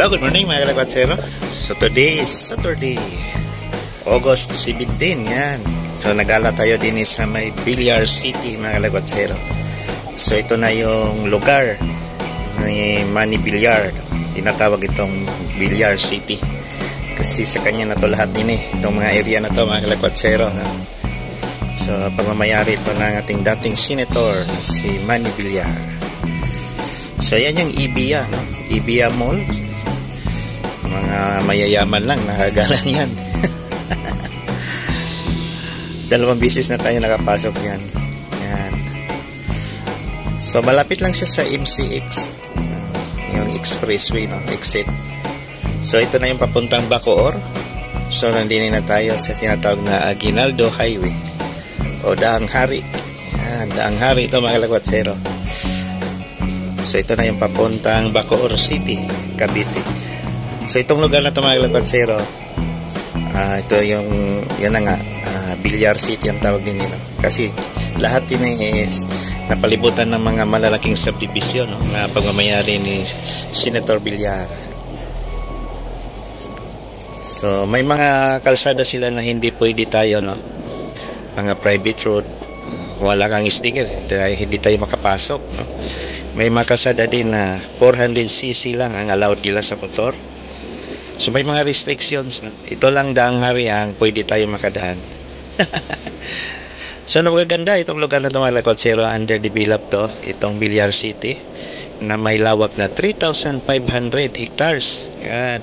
Hello, good morning mga kalakwatsero. So today is Saturday, August 17, yan. So nagala tayo din sa may Villar City mga kalakwatsero. So ito na yung lugar ni Manny Villar. Tinatawag itong Villar City. Kasi sa kanya na to lahat din itong mga area na to mga kalakwatsero. So pagmamayari ito ng ating dating senator si Manny Villar. So yan yung Ibiya, no? Ibiya Mall. Mga mayayaman lang nakagalan yan. Dalawang bisis na tayo nakapasok yan. Yan. So malapit lang siya sa MCX, yung expressway, no? Exit. So ito na yung papuntang Bacoor. So nandini na tayo sa tinatawag na Aguinaldo Highway o Daang Hari. Yan, Daang Hari ito mga kalakwatsero. So ito na yung papuntang Bacoor City, Cavite. So itong lugar na ito mga kalakwatsero, ito yung yan na nga, Villar City ang tawag din nila. Kasi lahat din is napalibutan ng mga malalaking subdivision, no, na pagmamayari ni Senator Villar. So may mga kalsada sila na hindi pwede tayo, no, mga private road, wala kang sticker, hindi tayo makapasok, no. May mga kalsada din na 400cc lang ang allowed nila sa motor. So may mga restrictions. Ito lang Daang Hari ang pwede tayo makadaan. So napakaganda itong lugar na ito mga kalakwatsero. Underdeveloped to, itong Villar City, na may lawak na 3,500 hectares. Yan.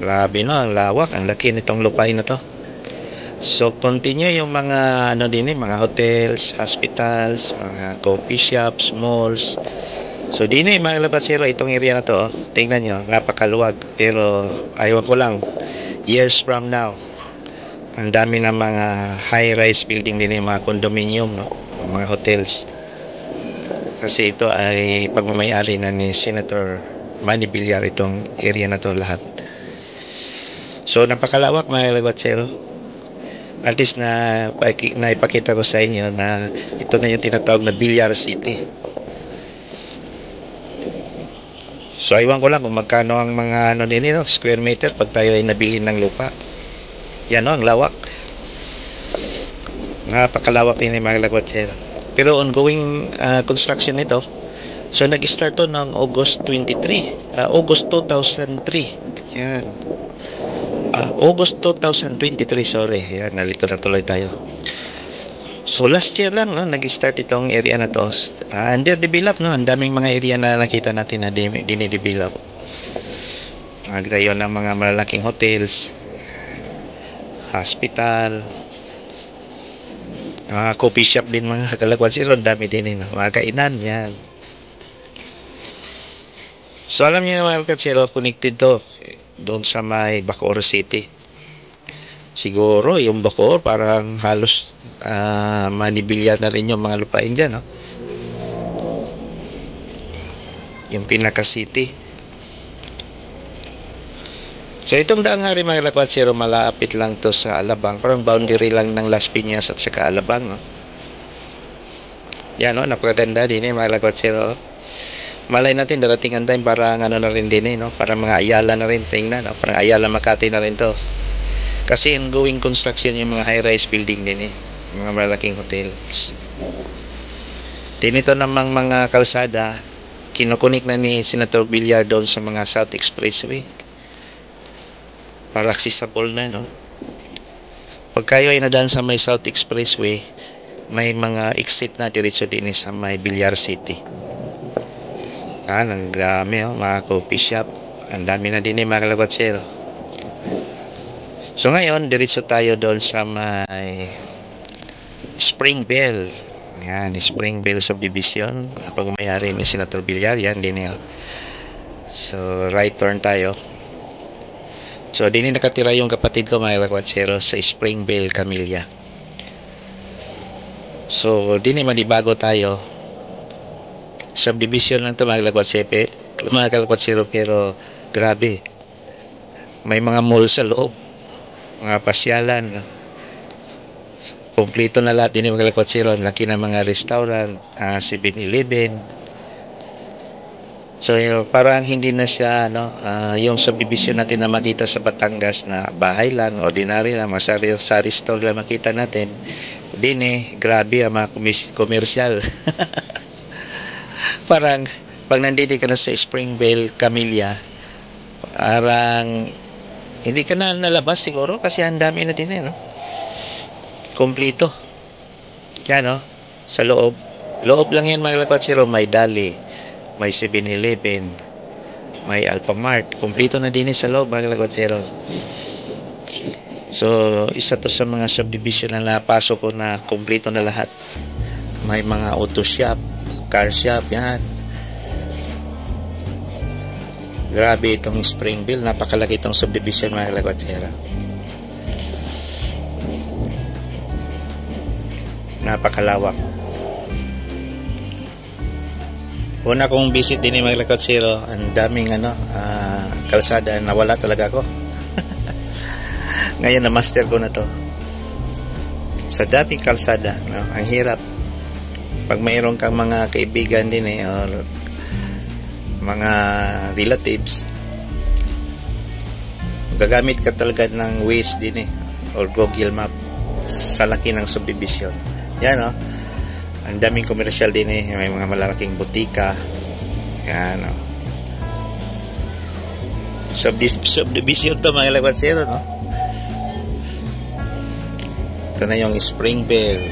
Grabe, no, ang lawak, ang laki nitong lupain na to. So continue yung mga ano din, mga hotels, hospitals, mga coffee shops, malls. So din mga kalakwatsero, itong area na to, tingnan nyo, napakaluwag. Pero ayaw ko lang, years from now, ang dami ng mga high-rise building din, mga condominium, no? Mga hotels. Kasi ito ay pagmamayari na ni Senator Manny Villar itong area na to lahat. So napakalawak mga kalakwatsero. At least na ipakita ko sa inyo na ito na yung tinatawag na Villar City. So iwan ko lang kung magkano ang mga ano din, no, square meter pag tayo ay nabili ng lupa. Yan, no, ang lawak. Napakalawak din mga kalakwatsero. Pero ongoing construction nito. So nag-start to ng August 2003. Yan. August 2023, sorry. Yan, nalito na tuloy tayo. So last year lang, no, nag-start itong area na to. Underdeveloped, no, ang daming mga area na nakita natin na dinidevelop. Nagtayo ng mga malalaking hotels, hospital, mga coffee shop din mga kalakwatsero, dami din, no, mga kainan, yan. So alam niyo mga kalakwatsero, connected to doon sa may Bacoor City. Siguro yung Bacoor parang halos manibilya na rin yung mga lupain dyan, no? Yung pinaka city. So itong Daang Hari mga kalakwatsero, malapit lang to sa Alabang, parang boundary lang ng Las Piñas at saka Alabang, no? Yan, no, napakaganda din mga kalakwatsero. Malay natin darating ang time para ano na rin din, no? Para mga Ayala na rin, tingnan, no? Parang Ayala Makati na rin to. Kasi ongoing construction yung mga high-rise building din, mga malaking hotels. Dinito namang mga kalsada, kinukunik na ni Senator Villar doon sa mga South Expressway. Para accessible na, no? Pag kayo ay nadaan sa may South Expressway, may mga exit na diretso din sa may Villar City. Ang dami, oh, mga coffee shop. Ang dami na din mga kalakwatsero. So ngayon, diretso tayo doon sa may Springbell. Yan, Springbell Subdivision. Pagmayari ni Senator Villar, yan din yun. So right turn tayo. So din nakatira yung kapatid ko mga kalakwatsero sa Springbell, Camilla. So din manibago tayo. Subdivision lang to mga kalakwatsero, pero grabe. May mga mall sa loob, mga pasyalan, Kompleto na lahat din yung mga kalakwatsero. Laki ng mga restaurant, 7-Eleven. So parang hindi na siya yung subdivision natin na makita sa Batangas na bahay lang, ordinary lang, mga sari store lang makita natin. Din grabe ang mga komersyal. Parang pag nandito ka na sa Springvale, Camellia, parang hindi ka na nalabas siguro kasi ang dami na din no? Kompleto. Yan sa loob. Loob lang yan mga lakwatsero, may Dali, may 7-Eleven, may Alphamart. Kompleto na din sa loob mga lakwatsero. So, isa to sa mga subdivision na napasok ko na kompleto na lahat. May mga auto shop, car shop, yan. Grabe itong Springville, napakalaki itong subdivision mga lakwatsero. Napakalawak. Una kong visit din mga lakwatsero, ang daming kalsada, nawala talaga ako. Ngayon na master ko na to. Sa daming kalsada, ang hirap. Pag mayroon kang mga kaibigan din or mga relatives, gagamit ka talaga ng Waze din or Google Map sa laki ng subdivision. Yan ang daming komersyal din may mga malalaking butika. Yan subdivision to mga lakwatsero Ito na yung Springvale,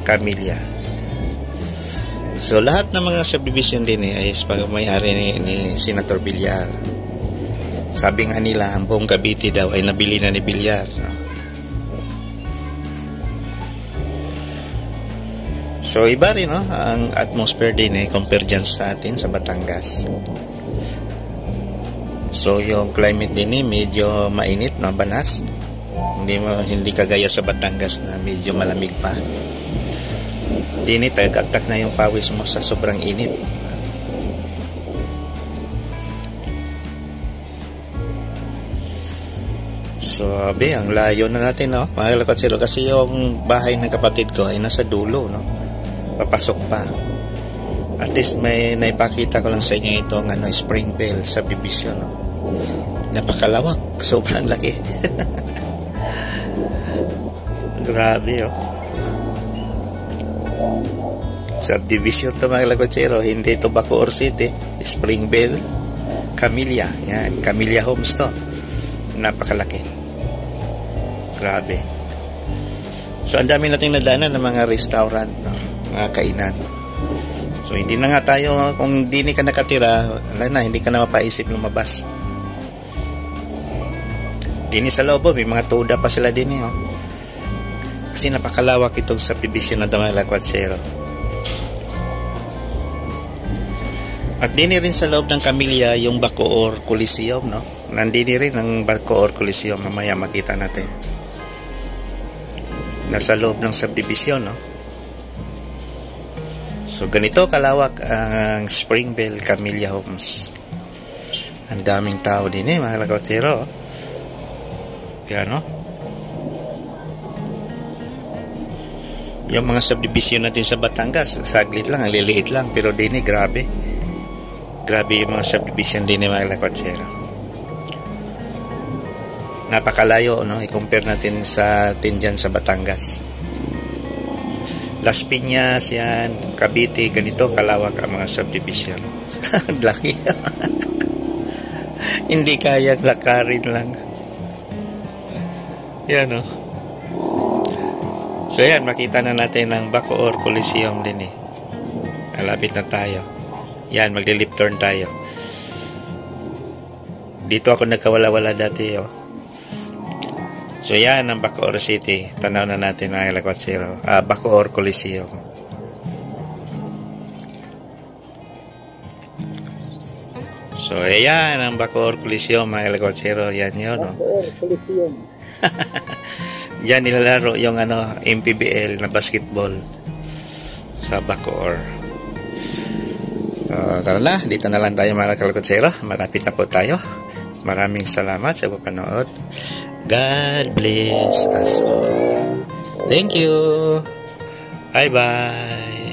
Camellia. So lahat ng mga subdivision din ay pag-may-ari ni Senator Villar. Sabi nga nila ang buong Cavite daw ay nabili na ni Villar So iba rin ang atmosphere din compare dyan sa atin sa Batangas. So yung climate din medyo mainit banas. Hindi kagaya sa Batangas na medyo malamig pa. Dini tagaktak na yung pawis mo sa sobrang init. So ang layo na natin mga lakwatsero, kasi yung bahay ng kapatid ko ay nasa dulo papasok pa. At least may naipakita ko lang sa inyo itong Springvale subdivision napakalawak, sobrang laki. Grabe subdivision to mga lakwatsero, hindi to Bacoor City, Springvale, Camellia. Yan, Camellia Homes to. Napakalaki. Grabe. So ang dami nating nadaanan ng mga restaurant, mga kainan. So hindi na nga tayo, kung hindi ka nakatira, hindi ka na mapaisip lumabas. Dini sa loob may mga tuda pa sila din kasi napakalawak itong subdivision na mga lakwatsero. At dini rin sa loob ng Camellia yung Bacoor Coliseum nandini rin ang Bacoor Coliseum, mamaya makita natin. Nasa loob ng subdivision So ganito kalawak ang Springvale, Camellia Homes. Ang daming tao din mga lakwatsero. Yan yung mga subdivision natin sa Batangas, saglit lang, ang liliit lang, pero din grabe yung mga subdivision din mga lakwatsero. Napakalayo i-compare natin sa dyan sa Batangas. Las Piñas, yan, Cavite, ganito kalawak ang mga subdivision. Laki. Hindi kayang lakarin lang. Yan So yan, makita na natin ang Bacoor Coliseum din Malapit na tayo. Yan, magli-left turn tayo. Dito ako nagkawala-wala dati So yan ang Bacoor City. Tanaw na natin mga lakwatsero. Bacoor Coliseum. So yan ang Bacoor Coliseum mga lakwatsero. Yan yun Bacoor Coliseum. Yan nilalaro yung MPBL na basketball sa Bacoor. Tara na, dito na lang tayo mga lakwatsero. Malapit na po tayo. Maraming salamat sa panonood. God bless us all. Thank you. Bye bye.